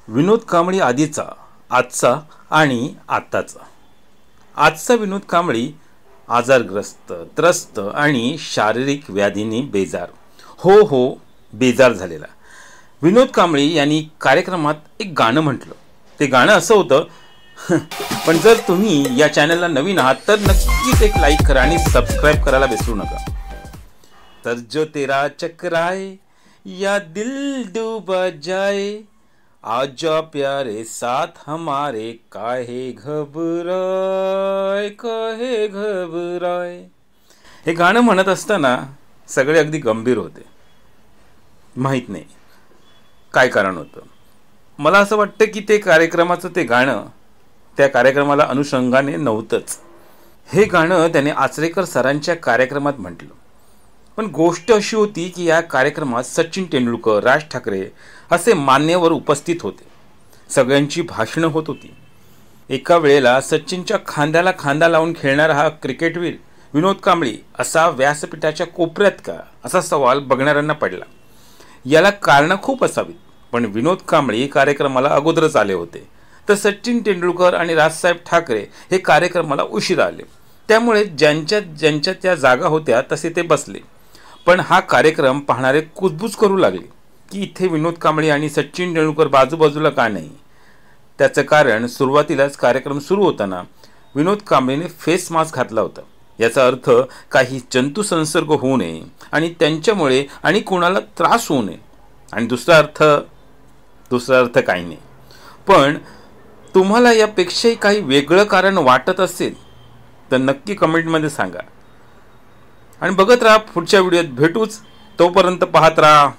विनोद कांबळी आधीचा, आजचा आणि आत्ताचा. आजचा विनोद कांबळी आजारग्रस्त, त्रस्त आणि शारीरिक व्याधींनी बेजार, बेजार झालेला. विनोद कांबळी यांनी कार्यक्रमात एक गाणं म्हटलं. ते गाणं असं होतं पण जर तुम्ही या चॅनलला नवीन आहात तर नक्कीच एक लाईक करा आणि सबस्क्राईब करायला विसरू नका. तर जो तेरा चक्राए या दिल डूबा जाए, आजा प्यारे साथ हमारे, काहे घबराए काहे घबराए. हे गाणं म्हणत असताना सगळे अगदी गंभीर होते. माहीत नाही काय कारण होतं. मला असं वाटतं की ते कार्यक्रमाचं ते गाणं त्या कार्यक्रमाला अनुषंगाने नव्हतंच. हे गाणं त्याने आचरेकर सरांच्या कार्यक्रमात म्हटलं. पण गोष्ट अशी होती की या कार्यक्रमात सचिन तेंडुलकर, राज ठाकरे असे मान्यवर उपस्थित होते. सगळ्यांची भाषणं होत होती. एका वेळेला सचिनच्या खांद्याला खांदा लावून खेळणारा हा क्रिकेटवीर विनोद कांबळी असा व्यासपीठाच्या कोपऱ्यात का, असा सवाल बघणाऱ्यांना पडला. याला कारणं खूप असावीत, पण विनोद कांबळी कार्यक्रमाला अगोदरच आले होते, तर सचिन तेंडुलकर आणि राजसाहेब ठाकरे हे कार्यक्रमाला उशिरा आले. त्यामुळे ज्यांच्या त्या जागा होत्या तसे ते बसले. पण हा कार्यक्रम पाहणारे कुजबूज करू लागले की इथे विनोद कांबळी आणि सचिन तेंडुलकर बाजूबाजूला का नाही. त्याचं कारण सुरुवातीलाच कार्यक्रम सुरू होताना विनोद कांबळीने फेस मास्क घातला होता. याचा अर्थ काही जंतू संसर्ग होऊ नये आणि त्यांच्यामुळे आणि कोणाला त्रास होऊ नये. आणि दुसरा अर्थ काही नाही. पण तुम्हाला यापेक्षाही काही वेगळं कारण वाटत असेल तर नक्की कमेंटमध्ये सांगा. आणि बघत राहा. पुढच्या व्हिडिओत भेटूच. तोपर्यंत पाहत राहा